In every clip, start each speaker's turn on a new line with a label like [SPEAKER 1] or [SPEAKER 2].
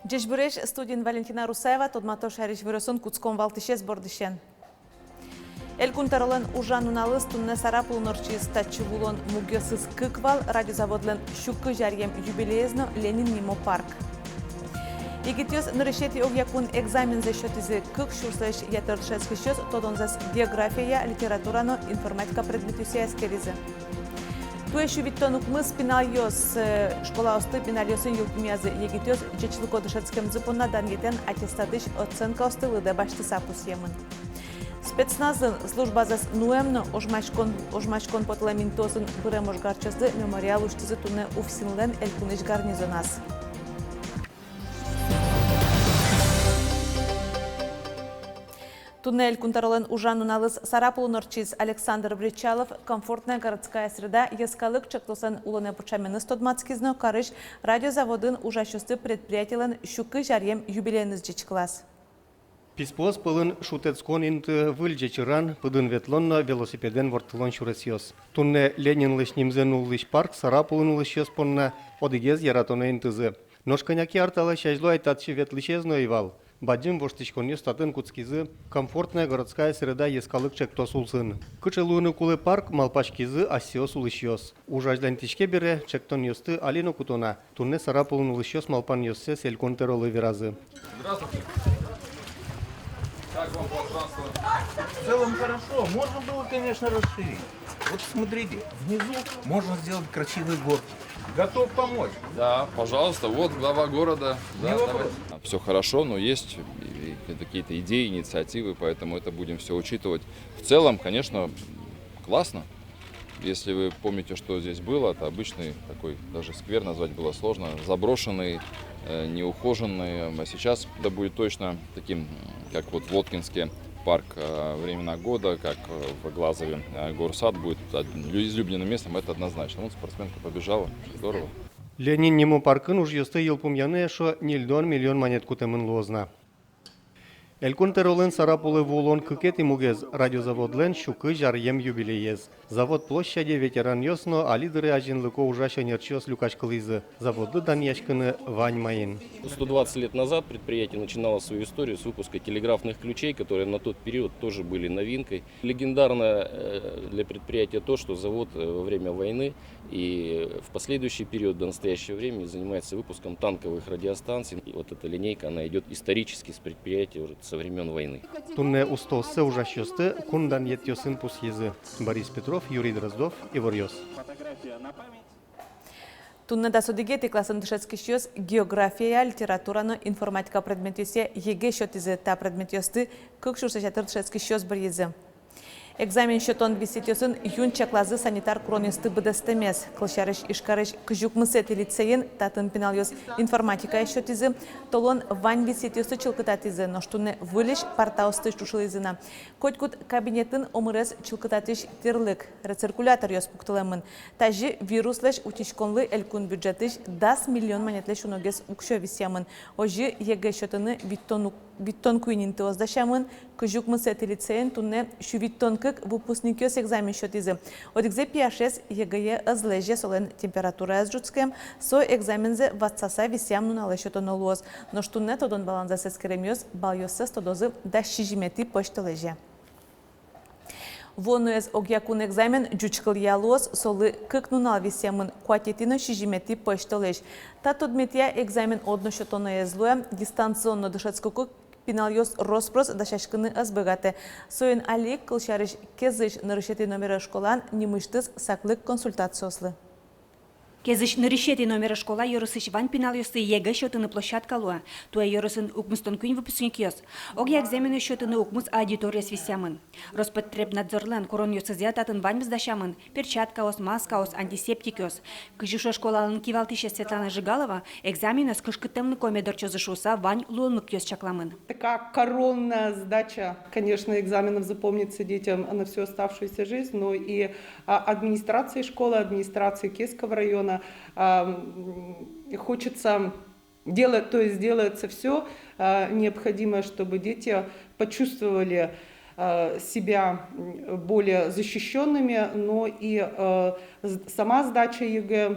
[SPEAKER 1] Джешбуреш студент Валентина Русаева тодмато шариш вырысын куцком валтышес бордышен. Элькунтаролен ужануналыс тунне сарапул норчиз тачывулон мугёсыз кыквал радиозаводлен щукы жарьем юбилеезно Ленин Нимо парк. Игитёс нырышети огякун экзамен за счётизе кык шурслеш ятырдшес хыщёс тодонзас география, литературано, информатика предметюсе аскеризе. Туешу виттонук мыс пинальёс школа осты пинальёсын юлтмязы егитёс жечилык одышецкем зыпунна дангетен аттестадыш оценка остылыда башты сапус емын. Спецназын службазас нуэмно ожмачкон потламинтосын быреможгарчызды мемориал уштызы туне уфсинлен элькуныш гарнизонас. Туннель Кунтаролен ужануналыс Сарапул норчиз Александр Бричалов, комфортная городская среда, ескалык чектосан улоне пучамены стодмацкизно, карыш радиозаводын ужащусты предприятиялен щукы жарьем юбилейныз класс.
[SPEAKER 2] Писпос пылын шутецкон инты выльджечыран пыдын ветлонно велосипеден вортылон шуресьёс. Тунне Ленин лышнимзен уллыш парк Сарапулын улышьёс понна одыгез яратоне интызы. Ношканяки артала щажло айтатчи ветлышезно ивал. Бадим воштичкон статын куцкизы, комфортная городская среда ескалык чектос улсын. Кычелуны кулы парк малпашкизы асиос улышьёс. Ужаждантичке бере чектон ёсты алину кутона. Тунне Сарапулын улышьёс малпан ёссе сельконтеролы виразы.
[SPEAKER 3] Здравствуйте. Как вам, пожалуйста?
[SPEAKER 4] В целом хорошо. Можно было, конечно, расширить. Вот смотрите, внизу можно сделать красивый город. Готов помочь.
[SPEAKER 3] Да, пожалуйста. Вот глава города. Да,
[SPEAKER 4] Не
[SPEAKER 3] давайте. Все хорошо, но есть какие-то идеи, инициативы, поэтому это будем все учитывать. В целом, конечно, классно. Если вы помните, что здесь было, это обычный такой, даже сквер назвать было сложно, заброшенный, неухоженный. А сейчас это будет точно таким, как вот в Воткинске парк времена года, как в Глазове горсад будет излюбленным местом, это однозначно. Вот спортсменка побежала, здорово.
[SPEAKER 2] Ленин Нимо паркын уж ёсты елпумяны, шо нильдон миллион монет кутемын лозна. Элькунтеролен Сарапулы вулон кыкет и мугез радиозаводлен щукы жарьем юбилеез. Завод площади ветеран ёсно, а лидеры ажинлыко ужаша нерчёс люкачкалызы. Заводы даньяшканы Вань Маин.
[SPEAKER 5] 120 лет назад предприятие начинало свою историю с выпуска телеграфных ключей, которые на тот период тоже были новинкой. Легендарно для предприятия то, что завод во время войны и в последующий период до настоящего времени занимается выпуском танковых радиостанций. И вот эта линейка, она идет исторически с предприятия уже со времен войны.
[SPEAKER 2] Тунне устоссы ужащёсты кундан еттёсын пусъезы. Борис Петров, Юрий Дроздов, Ивор Ёс.
[SPEAKER 1] Тунне да судигети классын дышецкий щёс география, литературано, информатика предметюсе еге щётизе та предметюсты кык шурсачатыр дышецкий щёс бір езі. Экзамен счетон висетёсын юн чаклазы санитар кронисты быдастемес. Кылшарыш ишкарыш кыжук мысети лицейен татын пиналёс информатика счетизы. Толон вань висетёсы чылкытатизы, но штуне вылеш партаусты шушылызына. Котькут кабинетін омырез чылкытатыш тирлык. Рециркулятор ёс пуктылемын. Тажи вируслеш утишконлы элькун бюджетыш 10 миллион монетлеш уногес укшо висямын. Ожи еге счетыны Виттон куининты оздашамын, кыжук мысети лицейен тунне шувиттон кык выпускникёс экзамен счетизы. Одикзе пиашес егае азлеже солен температура азжутскем, со экзамензе ватсаса висям нуналы счетон олуоз. Но штунне тодон баланза сескеремёс, балйоссес тодозы да шижимети почтылеже. Вонуез огякун экзамен джучкыл ялуоз, солы кык нунал висямын куатетино шижимети почтылеж. Та тодметия экзамен одно счетоно езлуя, дистанционно дышецкуку пиналёс роспрос дашашкыны азбыгаты. Соин алик кылшарыш кезыш нырышети номера школан немыштыз саклык консультацияслы.
[SPEAKER 6] Кезыш нырышети номера школа йорысыш вань пиналёсы егэ счетыны площадка луа. Туа йорысын укмыстон күн выпускник ёс. Огя экзамены счетыны укмыс аудитория свисямын. Роспотребнадзорлен корон ёсызя татын вань бздашамын. Перчатка ос, маска ос, антисептик ёс. Кыжушо школалын кивалтише Светлана Жигалова экзамены с кышкытымны комедор чозышуса вань луылмык ёс чакламын.
[SPEAKER 7] Такая коронная задача, конечно, экзаменов запомнится детям на всю оставшуюся жизнь, но и администрации школы, администрации Киевского района хочется делать, то есть делается все необходимое, чтобы дети почувствовали себя более защищенными, но и сама сдача ЕГЭ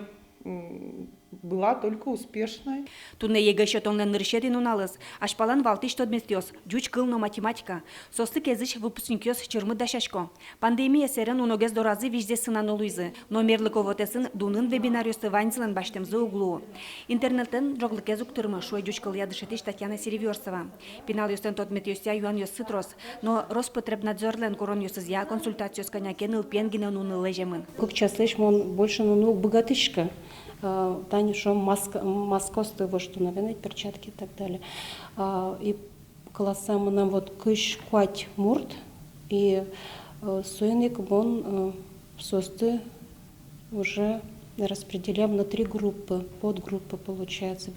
[SPEAKER 7] была только успешной.
[SPEAKER 6] Туне ега шотонлен ныршедин уналыз, ашпалан валтыш тодместёс, дюч кылно математика. Состы кезиш выпускникёс чырмы дашашко. Пандемия серен уногез доразы вижде сынанулуйзы. Номерлы ковотесын дунын вебинарёсты ванзылын баштемзы углу. Интернеттен жоглы кезук тырмы шуй дюч кыл ядышетиш Татьяна Сереверсова. Пинал ёстен тодметёся юан ёс сытрос, но Роспотребнадзорлен корон ёсызя консультациёс конякен ылпенгинен уны лежемын.
[SPEAKER 8] Как часто слышишь, он больше ну богатышка. Таня, что маска его, что навинать перчатки и так далее. И классам нам вот кыш куать мурт и суеник он состы уже распределяем на 3 группы, подгруппы получается.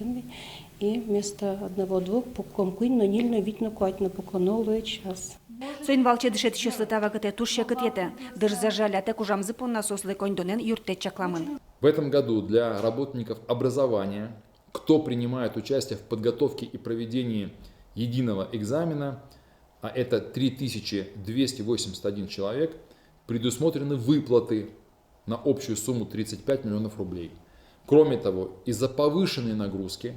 [SPEAKER 8] И вместо 1-2 по комкуин, но нильно видно куать на поконолый час.
[SPEAKER 6] Соин валче дышет еще слытава кыте тушья кытете. Дыш зажаляте кужамзы понна сослы коньдонен юрте чакламын.
[SPEAKER 9] В этом году для работников образования, кто принимает участие в подготовке и проведении единого экзамена, а это 3281 человек, предусмотрены выплаты на общую сумму 35 миллионов рублей. Кроме того, из-за повышенной нагрузки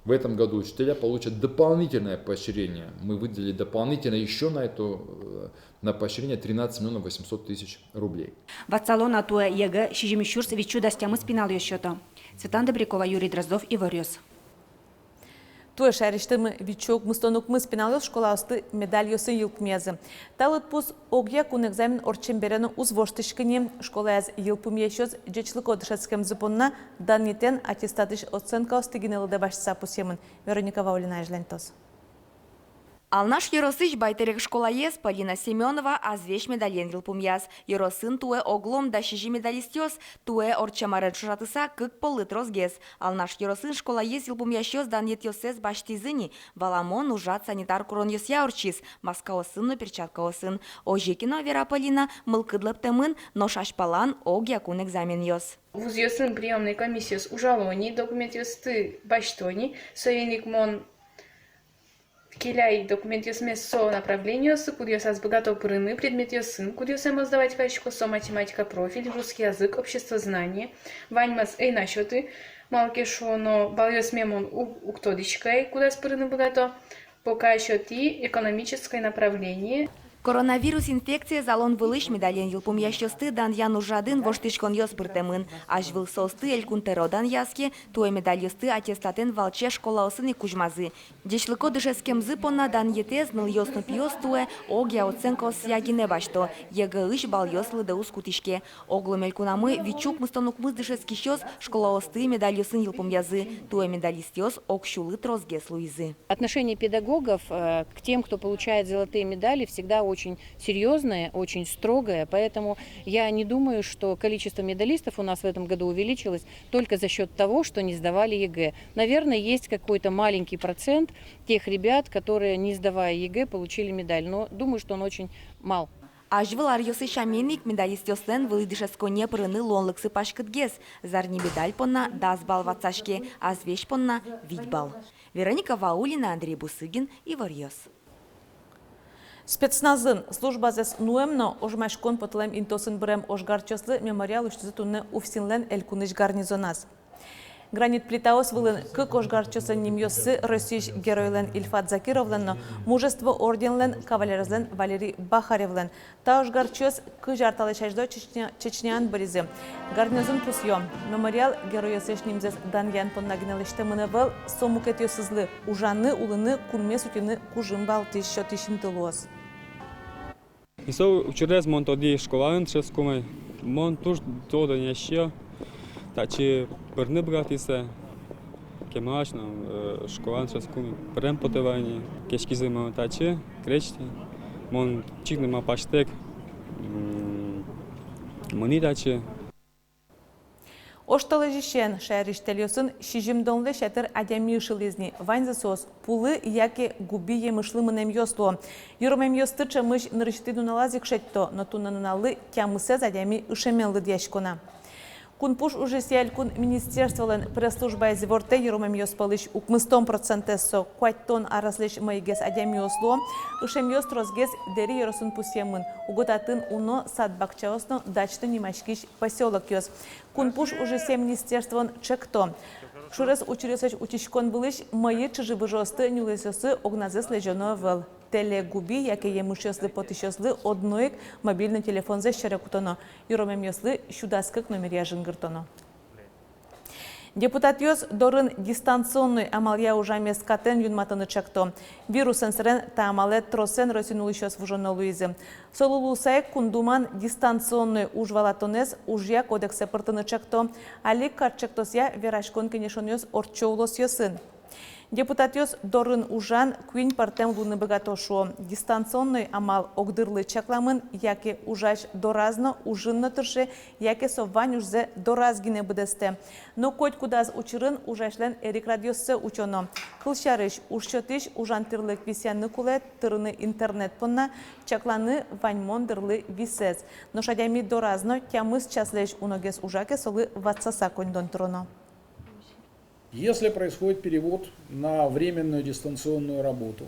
[SPEAKER 9] в этом году учителя получат дополнительное поощрение. Мы выделили дополнительно еще на поощрение 13 миллионов 800 тысяч рублей.
[SPEAKER 6] Ватсалона туэ ега шижимишурс вичу дастямы спинал ёсчёто. Светлана Добрякова, Юрий Дроздов и Варёс.
[SPEAKER 1] Туе шариштымы вичок мустонукмы спиналёс школа асты медаль ёсы йылпмезы. Талыт пус огья кун экзамен орчемберені узвоштышкыне школа аз йылпымешёс жечлык одышецкем зыпонна даннитен аттестатыш оценка остыгинелыда башса пусемын. Вероника Ваулина Ижлентос.
[SPEAKER 10] Алнаш Еросыч байтерек школа ес Полина Семенова азвеш медален йылпумяз. Еросын туэ оглом да шижи медалистёс, туэ орчамарен шушатыса кык полыт розгез. Алнаш Еросын школа ес йылпумящёс дан етёсез баштизыни. Валамон ужат санитар курон ёсья орчис. Маска осын, но перчатка осын. Ожекина Вера Полина мылкыдлып темын, но шашпалан ог якун экзамен ёс.
[SPEAKER 11] Вуз ёсын приемной комиссиёс ужалони, документ ёсты баштони, союзник мон Киляй документ ёсмес со направлению, куда ёсаз богато пырыны, предмет ёсын, куда ёсем сдавать качку со математика профиль, русский язык, общество знания, ваньмас эй насчёты, малки шо, но бал ёсмемон уктодичкой, куда спырыны богато, пока счёты экономическое направление.
[SPEAKER 10] Коронавирус инфекция залон вылыш медален йылпум ящосты дан яну жадын воштышкон ёс пыртемын. Аж выл состы элькунтеродан яске, туэ медаль ёсты аттестатен валче школа осыны кужмазы. Дешлыко дышескемзы понна дан етез ныл ёснуп ёс туэ ог я оценка ягине башто. Ега ыш бал ёс лыда ускутишке. Оглым элькунамы вичук мыстонукмыз дышески щёс школа осты медаль ёсын йылпум язы. Туэ медалист ёс ог шулыт розгес луизы.
[SPEAKER 8] Отношение педагогов к тем, кто получает золотые медали, всегда очень серьезное, очень строгое, поэтому я не думаю, что количество медалистов у нас в этом году увеличилось только за счет того, что не сдавали ЕГЭ. Наверное, есть какой-то маленький процент тех ребят, которые, не сдавая ЕГЭ, получили медаль, но думаю, что он очень мал.
[SPEAKER 10] Ажвылар ёсы шаменник медалист ёслен вылыдышесконе пырыны лонлыксы пашкытгез. Зарни медаль понна даз бал вацашке, азвеш понна вить бал. Вероника Ваулина, Андрей Бусыгин и Варьёс.
[SPEAKER 1] Спецназын службазес нуэмно ожмашкон потылем интосын бірем ожгарчослы мемориал үштізі түнне уфсинлен элькуныш гарнизоназ. Гранит плитаос вылын кык ожгарчосын немьосы Россиш геройлен Ильфат Закировлен, мужество орденлен кавалерзлен Валерий Бахаревлен. Та ожгарчос кы жарталы шаждо Чечнян бризи. Гарнизон пусьем. Мемориал героесеш немзес Даньян поннагнелеште мынывел сомукет ёсызлы. Ужаны улыны кунме сутины кужымбал тишо тишим тылуос.
[SPEAKER 12] Исо учрез монтоди школаын ческумай. Мон туш дода нящё. Тачи пырны братисе. Кемашно школаын ческумай. Прем потевани. Кешкизы мон тачи кречти. Мон чигнема паштек. Мыни тачи.
[SPEAKER 1] Ошталы жишен шайриштелёсын шижимдонлы шатыр адями ышылызни. Ванзы сос пулы яке губи емышлы мынем ёсло. Юрмем ёстырча мыш нырышты дуналазик шетто, но тунаныналы кямысез адями ышеменлы дяшкона. Кунпуш уже сиалькун министерстволен пресс-служба изворте еромемиос палыш укмыстон процентессо куаттон араслыш майгес адямиосло ушемиос трозгес дери еросын пусемын уготатын уно садбакчаосно дачты немашкиш поселок йос. Кунпуш уже се министерствон чекто. Шурес учресач учишкон былыш майы чыжы выжосты нюлесосы огназес лежено вел. Телегуби, яке емушеслы потышеслы одноик мобильный телефон за щерекутоно. Юромемеслы щудаскак номеря жингыртоно. Депутат йос дорын дистанционный амалия ужамес катен юнматыны чакто. Вирусен срен та амалет тросен росинулышос вужоно луизе. Солулусаек кундуман дистанционный ужвалатонес ужья кодексе пыртыны чакто. Али карчактосья верашкон кенешоньос орчоулос йосын. Депутат йос дорын ужан куин партем луны богатошо. Дистанционный амал огдырлы чакламын, яке ужаш доразно ужынны тырше, яке соввань ужзе доразгине быдесте. Но коть кудаз учырын ужашлен эрик радиоссы учоно. Кылшарыш ушчотыш ужан тырлык висянны куле, тырыны интернет понна, чакланы ваньмон дырлы висец. Но шадями доразно тямыс часлеш уногес ужаке солы ватсаса коньдон троно.
[SPEAKER 13] Если происходит перевод на временную дистанционную работу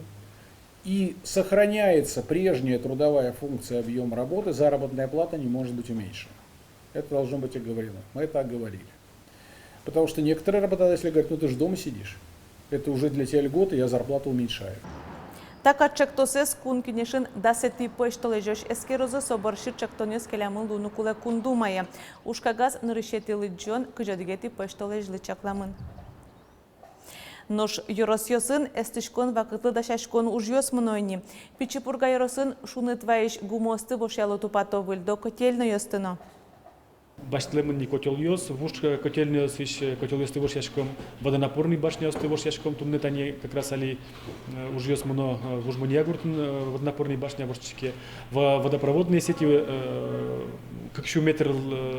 [SPEAKER 13] и сохраняется прежняя трудовая функция, объем работы, заработная плата не может быть уменьшена. Это должно быть оговорено. Мы это оговорили. Потому что некоторые работодатели говорят, ну ты же дома сидишь. Это уже для тебя льгота, я зарплату уменьшаю.
[SPEAKER 1] Така чектосес кун кинешин дасети поштолежош эскерозы соборши чектонес келямын луну куле кундумая. Ушкагаз нырышетили джон кыжадигети поштолежли чакламын. Нож юросьосын эстишкон вакытлы дашашкон ужьос мнойни. Пичипурга юросын шуны тваиш гумосты вошяло тупато выльдо котельно йостыно.
[SPEAKER 14] Баштлемни котел йос, вуш котельно свищ котел йосты вошяшком, водонапорный башня йосты вошяшком, тумны тани как раз али ужьос мно вужмани ягуртын водонапорный башня вошчике. В водопроводные сети как еще метр,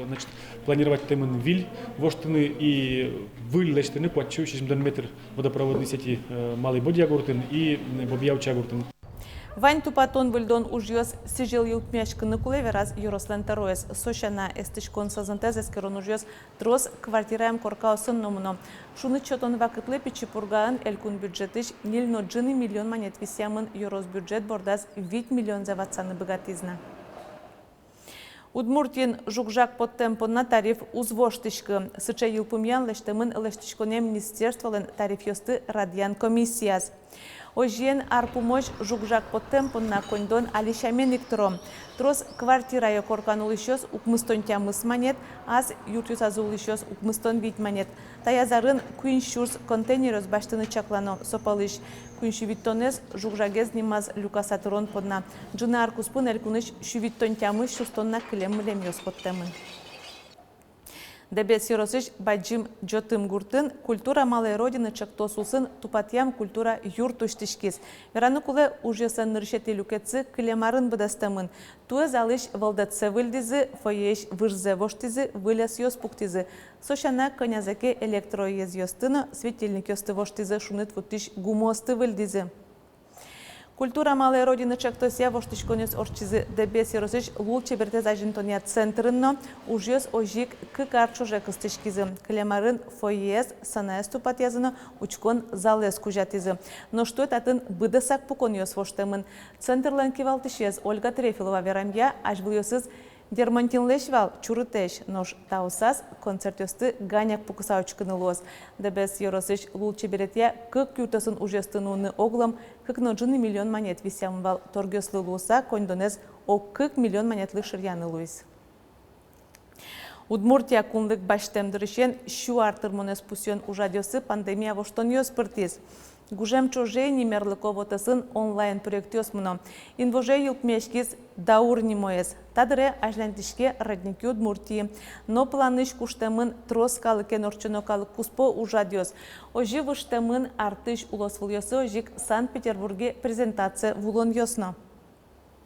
[SPEAKER 14] значит, планировать темен виль воштыны и выль лечтыны плачу 61 метр водопроводной сети малый бодягуртын и бобьяучагуртын.
[SPEAKER 1] Вань тупатон выльдон ужьос сижил юлпмяшкыны кулеве раз юрослен тароес. Сощана эстишкон сазантез эскерон ужьос трос квартираем коркаосын номуно. Шуны чотон вакытлы пичипургаан элькун бюджетыш нильно джины миллион монет висямын юрос бюджет бордаз 8 миллион заватсаны богатизна. Удмуртин жукжак под темпо на тариф узвоштышкы. Сыча юлпумьян лештемын лештишконе министерстволен тариф йосты радиан комиссияс. Ожен арпумоч жукжак под темпо на кондон алишамен иктором. Трос квартира ё корканулышёс укмыстон тямыс монет, аз ютюс азулышёс укмыстон вить монет. Таязарын куиншурс контейнерос баштыны чаклано сопалыш. Куиншувиттонес жукжагез нимаз люкасатырон подна. Джына аркуспын элькуныш шувиттон тямыс шустонна килем млемёс под темын. Дебес юросыш баджим джотым гуртын культура малой родины чактосусын тупатьям культура юртуштышкис. Вераны куле ужесан ныршети люкетсы килемарын быдастамын. Туэ залыш валдатсе выльдизы, фоеш вырзе воштизы, выляс йос пуктизы. Сошана конязаке электроез йостыны, светильник йосты воштизы, шунет вутиш гумосты выльдизы. Культура малой родины чактосья воштышконес орчизы дебес юросыш лулче бертез ажинтония центрынно ужьёс ожик кыкарчуже кыстышкизы. Килемарын фоез санаес тупатьязыны учкон залез кужатизы. Но что это атын быдасак пукон йос воштемын. Центрлен кивалтышез Ольга Трефилова верамья ажбылёсыз Дермантинлешвал чурытеш нож таусас концерт йосты ганяк пукысаучкыны лос. Дебес юросыш лулче беретья кык ютасын ужестынуны оглам кык ноджыны миллион монет висямвал торгёслы луса кондонез о кык миллион монетлы шырьяны луис. Удмуртия кунлык баштемдырышен шу артырмонес пусен ужадёсы пандемия воштон йос пыртиз. Гужем чоже немерлыковотасын онлайн проект йосмыно. Инвоже юлпмешкиз даурни моес. Тадыре ажлантишке родники Удмуртии. Но планыш куштемын троскалыкен орчынокалык куспо ужадёс. Ожи выштемын артыш улосвыл йосы ожик Санкт-Петербурге презентация вулон йосно.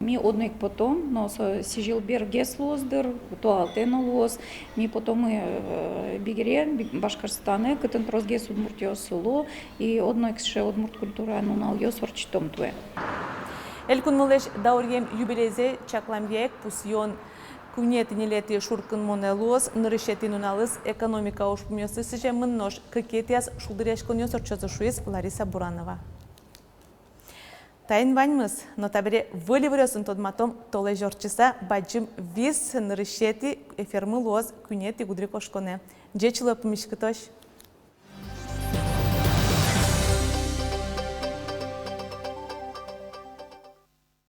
[SPEAKER 15] Ми одник потом, но сижил бергес лоздыр, то алтено лоз, ми потом бигере Башкорстане, кытын прозгес Удмуртио село, и одник ще Удмурт культура, ну на йос ворчитом туе.
[SPEAKER 1] Элькун мылеш даурьем юбилезе чакламьек пусьон Күнетінелеті шуркын монелуыз, нырышетин уналыз экономика ошпумесы сижемын нож кыкетияс шулдырешкон ёсорчозы шуиз Лариса Буранова. Тайын ваньмыз, но табире вылі вырёсын тодматом толай жорчыса баджым виз нырышети эфермы луыз күнети гудрик ошконе. Джечылы пымишкытош.